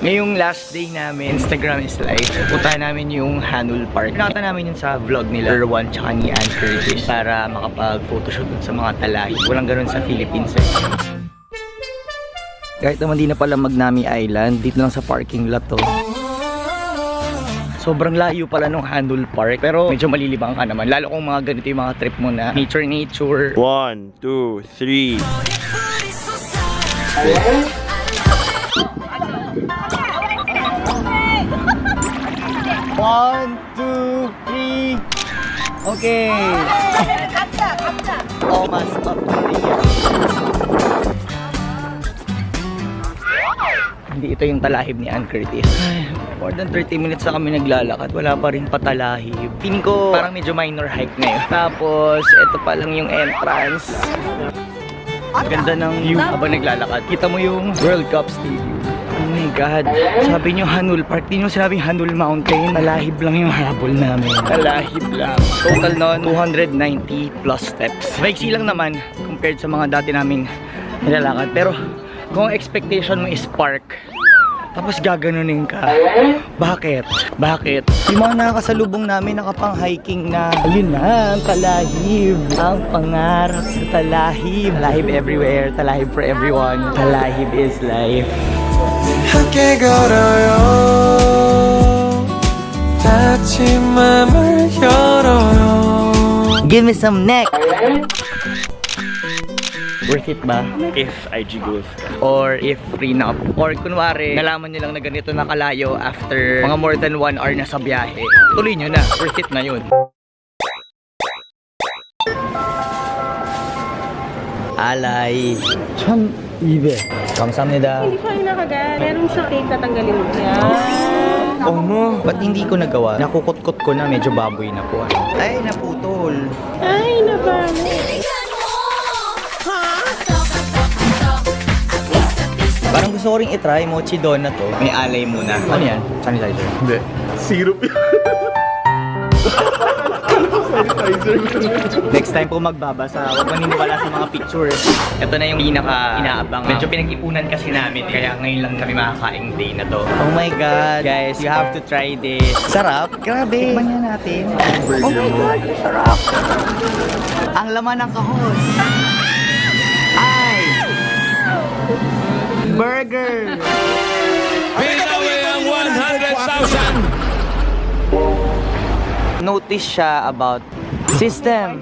Ngayong last day namin, Instagram is live. Punta namin yung Hanul Park. Nakita namin yun sa vlog nila, Erwan tsaka ni Ann Curtis, para makapag-photoshoot dun sa mga talahi. Walang ganun sa Philippines eh. Kahit naman di na pala Magnami Island, dito lang sa parking lot to. Sobrang layo pala nung Hanul Park, pero medyo malilibang ka naman. Lalo kung mga ganito yung mga trip mo na nature. 1, 2, 3. One, two, three. Okay. Almost up to Korea. Hindi ito yung talahib ni Ann Curtis. More than 30 minutes na kami naglalakad. Wala pa rin patalahib. Feeling ko parang medyo minor hike na yun. Tapos, ito pa lang yung entrance. Ganda ng view habang naglalakad. Kita mo yung World Cup Stadium. Oh my God. Sabi nyo Hanul Park. Di nyo sinabing Hanul Mountain. Talahib lang yung habol namin. Talahib lang. Total nun, 290 plus steps. Maiksi lang naman compared sa mga dati naming nilalakad. Pero kung expectation mo is park, tapos gaganunin ka. Bakit? Bakit? Yung mga nakakasalubong namin nakapang-hiking na, ayun na, ang talahib. Ang pangarap sa talahib. Talahib everywhere. Talahib for everyone. Talahib is life. 함께 걸어요 닫힌 맘을 열어요. Give me some neck. Worth it ba? If IG goes. Or if free na. Or kunwari, nalaman nyo lang na ganito na kalayo after mga more than 1 hour na sa biyahe. Tuloy nyo na. Worth it na yun. Alay. 참 입에. 감사합니다. Hindi siya yung nakagat. Meron siya cake, tatanggalin mo siya. Oh no. Ba't hindi ko nagawa? Nakukot-kot ko na, medyo baboy na po. Ay, naputol. Ay, naman. Parang gusto ko rin itry mochi donut to. May alay muna. Ano yan? Sanitizer? Hindi. Syrup yan. Next time po magbabasa, huwag maniniwala sa mga pictures. Ito na yung pinaka-inaabang. Medyo pinag-ipunan kasi namin, kaya ngayon lang kami makakaing day na to. Oh my God, guys, you have to try this. Sarap? Grabe. Tikman niya natin. Oh my God, sarap. Ang laman ng kahon. Ay! Burger! Binawi ang 100,000. Notice siya about system.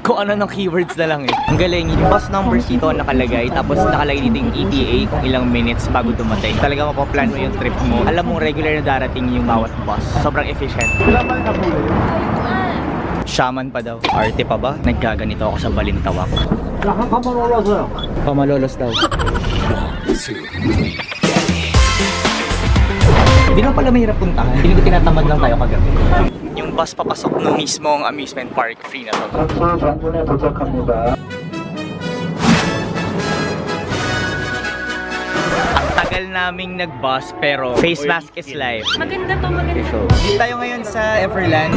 Kung ano ng keywords na lang eh. Ang galing, yung bus numbers dito nakalagay, tapos nakalagay dito yung ETA kung ilang minutes bago dumating. Talaga mapaplan mo yung trip mo. Alam mong regular na darating yung bawat bus. Sobrang efficient. Shaman pa daw. Arte pa ba? Naggaganito ako sa Balintawak. Pamalolos daw. Hindi na pala mahirap puntahan. Hindi ko tinatamad lang tayo kagabi. Yung bus papasok ng mismong amusement park, free na to. Ang tagal naming nag-bus pero face mask is live. Maganda to, maganda. So, dito tayo ngayon sa Everland.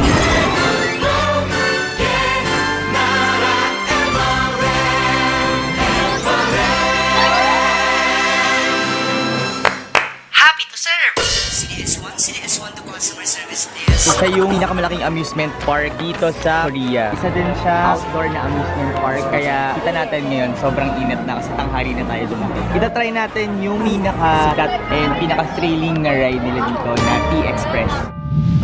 Isa yung pinakamalaking amusement park dito sa Korea. Isa din siya outdoor na amusement park. Kaya kita natin ngayon, sobrang init na kasi tanghali na tayo dumating. Kita try natin yung pinaka-cut and pinaka-thrilling na ride nila dito na T-Express.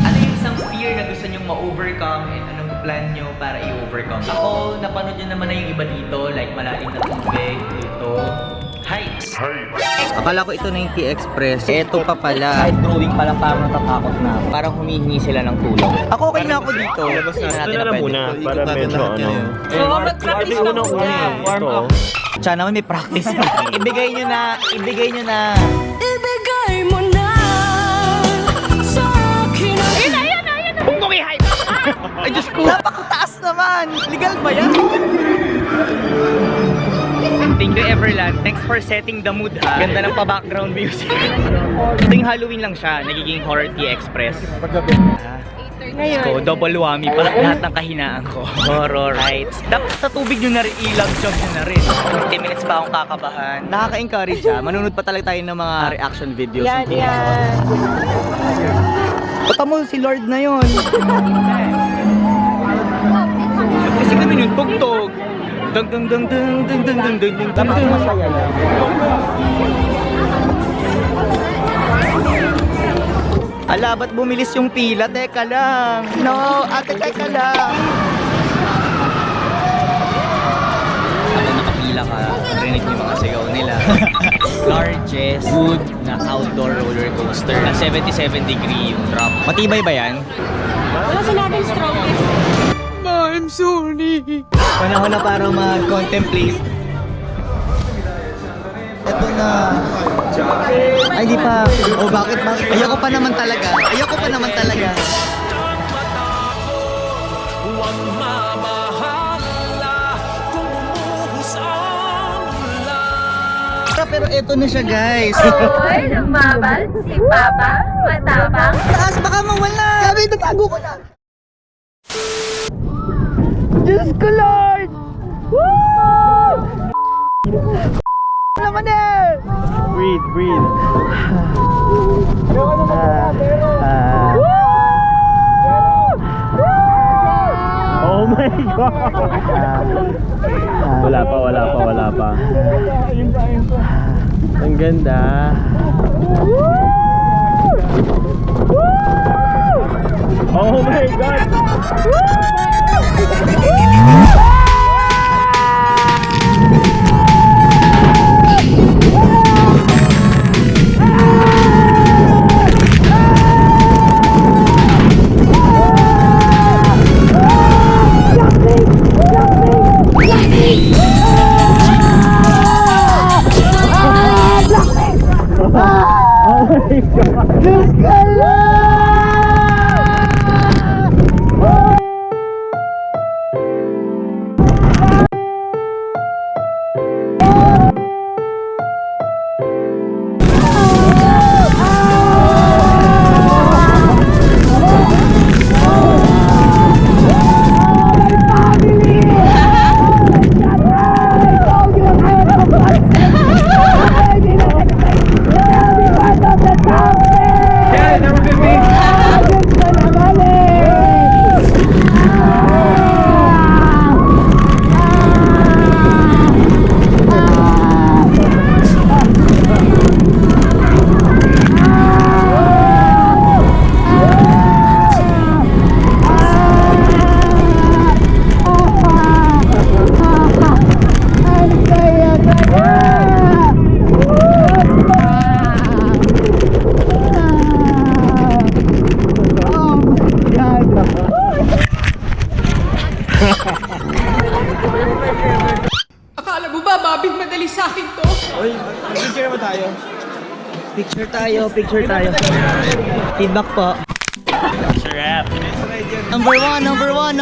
Ano yung isang fear na gusto nyong ma-overcome and anong plan nyo para i-overcome? Ako, napanood nyo naman na yung iba dito, like malalim na tubig, dito, heights. Akala ko ito na yung T-Express. Ito pa pala. Kahit drawing pa lang parang natatakot na. Parang humihingi sila ng tulong. Ako okay na ako dito. Labas na natin na muna para medyo ano. Oo, mag-practice ka muna. Warm up. Tsaka naman may practice pa. Ibigay nyo na. Ibigay nyo na. Ibigay mo na sa akin. Ayun, ayun, ayun. Bungkong i-hype! Ay, Diyos ko! Napakataas naman! Legal ba yan? Thank you, Everland. Thanks for setting the mood, ha? Ganda ng pa-background music. Ito yung Halloween lang siya. Nagiging Horror T-Express. Ko, double whammy pa. Lahat ng kahinaan ko. Horror rides. Dapat sa tubig nyo na rin, ilang job nyo na rin. 20 minutes pa akong kakabahan. Nakaka-encourage ha. Manunod pa talaga tayo ng mga reaction videos. Yan, yan. Pata mo si Lord na yun. Kasi kami yung tugtog. Dang dang dang dang dang dang dang dang dang. Dapat masaya yan. Ala, ba't bumilis yung pila? Teka lang. No, ate, teka lang. Habang nakapila ka, rinig yung mga sigaw nila. Largest wood na outdoor roller coaster na 77 degree yung drop. Matibay ba yan? Wala sinabing strongest. I'm sorry. Panahon na para mag-contemplate. Ito na. Ay, di pa. Oh, bakit? Ayoko pa naman talaga. Ayoko pa naman talaga. Huwag mabahala kung umuhos ang ulan. Pero ito na siya, guys. Hoy, lumabal si Papa, matapang. Taas, baka mawala. Sabi, natago ko na. Diyos ko, Lord! Woo! Naman eh! Breathe, breathe. Oh my God! Wala pa. Ang ganda. Oh my God! Akala mo ba, mabing madali sa akin to? Picture tayo. Feedback po. Sarap. Number one.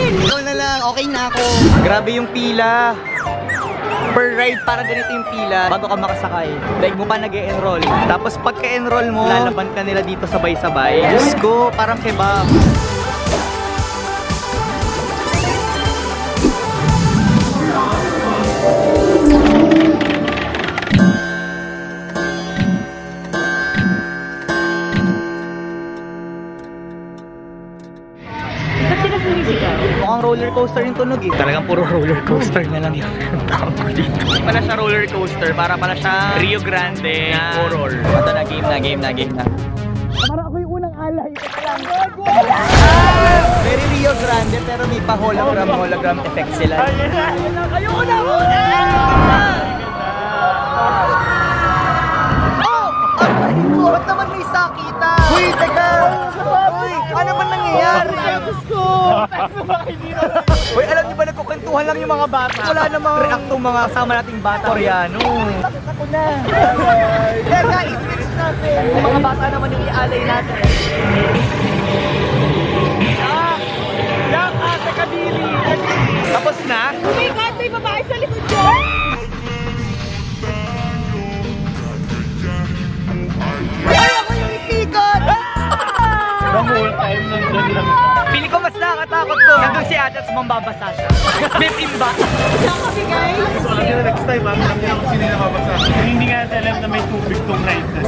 Ikaw na lang, okay na ako. Grabe yung pila. Per ride, para ganito yung pila bago ka makasakay. Like mo pa nag-e-enroll. Tapos pagka-enroll mo, lalaban ka nila dito sabay-sabay. Diyos ko, parang kebab. Mukhang roller coaster yung tunog eh. Talagang puro roller coaster na lang yung tawag ko dito. Hindi pala siya roller coaster, para pala siya Rio Grande na horror. Ito na, game na. Parang ako yung unang alay. Very Rio Grande pero may pa hologram effect sila. Ayoko na! Ba't naman may sakita? Uy, teka! Uy, ano ba nangyayari? Gusto! Uy, alam niyo ba nagkukwentuhan lang yung mga bata? Wala namang reaktong mga kasama nating bata Koreano. Bakit ako na? Teka, i-finish natin. Yung mga bata naman yung ialay natin. Yak, ate kadili! Tapos na? Oh my God, may babae sa likod ko! Ay, ako yung ikikat! The whole time. gadgets, mambabasa siya. May timba. Next time, alam niyo kung sino yung nababasa. Hindi nga natin alam na may tubig tong ride na.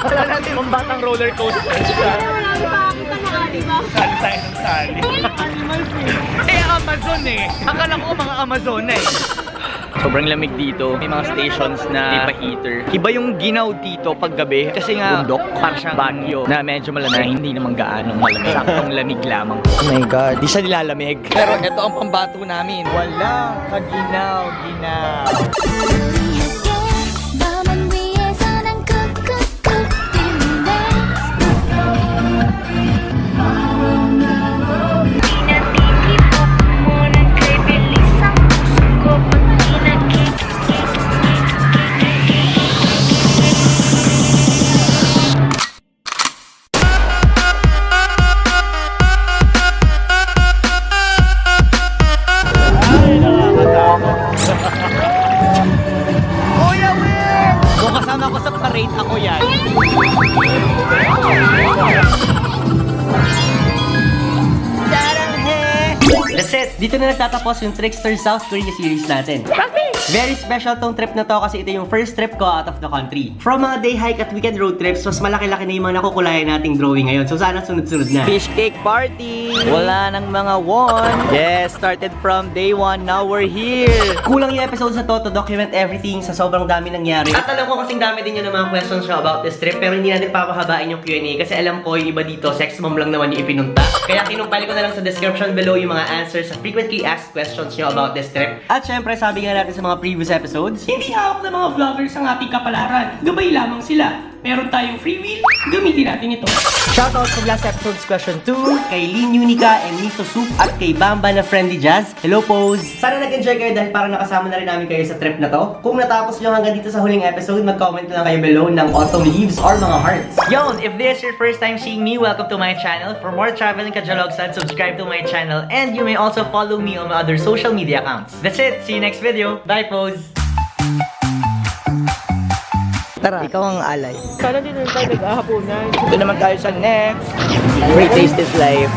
Wala natin pambatang roller coaster. Wala na makakita na nga, di ba? Sali tayo ng sali. Eh, Amazon eh. Akala ko mga Amazon eh. Sobrang lamig dito. May mga stations na ipa heater. Iba yung ginaw dito pag gabi. Kasi nga bundok, parang siyang Baguio na medyo malamig. Hindi naman gaanong malamig. Saktong lamig lamang. Oh my God. Di siya nilalamig. Pero ito ang pambato namin. Walang kaginaw-ginaw. 밤은 위에서 난 쿡쿡쿡 뛰는데 Kuya Will! Kung kasama ko sa parade, ako yan. That's it! Dito na nagtatapos yung Trickster South Korea series natin. Very special tong trip na to kasi ito yung first trip ko out of the country. From mga day hike at weekend road trips, mas malaki-laki na yung mga nakukulayan nating drawing ngayon. So sana sunod-sunod na. Fish cake party! Wala nang mga won. Yes, started from day 1, now we're here. Kulang yung episodes na to document everything sa sobrang dami nangyari. At alam ko kasing dami din yun ng mga questions nyo about this trip, pero hindi natin papahabain yung Q&A kasi alam ko yung iba dito, sex mom lang naman yung ipinunta. Kaya kinumpali ko na lang sa description below yung mga answers sa frequently asked questions nyo about this trip. At syempre, sabi nga natin sa mga previous episodes, hindi hawak ng mga vloggers ang ating kapalaran. Gabay lamang sila. Meron tayong free will, gamitin natin ito. Shoutout from last episode's question 2, kay Lin Unica and Miso Soup, at kay Bamba na Friendly Jazz. Hello, Pose! Sana nag-enjoy kayo dahil parang nakasama na rin namin kayo sa trip na to. Kung natapos nyo hanggang dito sa huling episode, mag-comment lang kayo below ng autumn leaves or mga hearts. Yon, if this is your first time seeing me, welcome to my channel. For more traveling kajalogsan, subscribe to my channel, and you may also follow me on my other social media accounts. That's it. See you next video. Bye, Pose. Tara, ikaw ang alay. Sana din naman tayo nag-ahaponan. Ito naman tayo sa next. Free taste is life.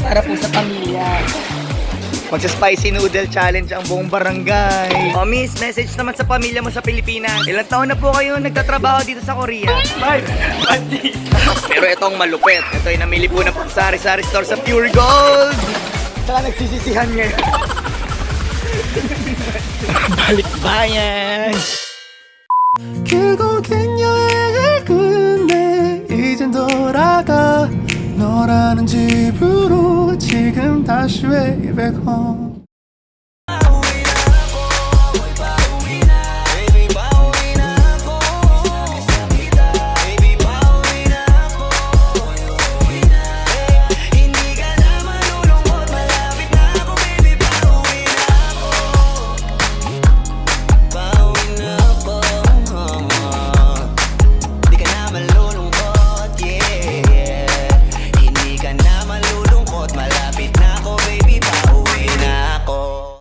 Para po sa pamilya. Magsa-spicy noodle challenge ang buong barangay. O miss, message naman sa pamilya mo sa Pilipinas. Ilang taon na po kayo nagtatrabaho dito sa Korea? 5 days. Pero itong malupit. Ito ay namili po na pang sari-sari store sa Pure Gold. Saka nagsisisihan ngayon. Balik bayan. 길고 긴 여행을 끝내 이젠 돌아가 너라는 집으로 지금 다시 way back home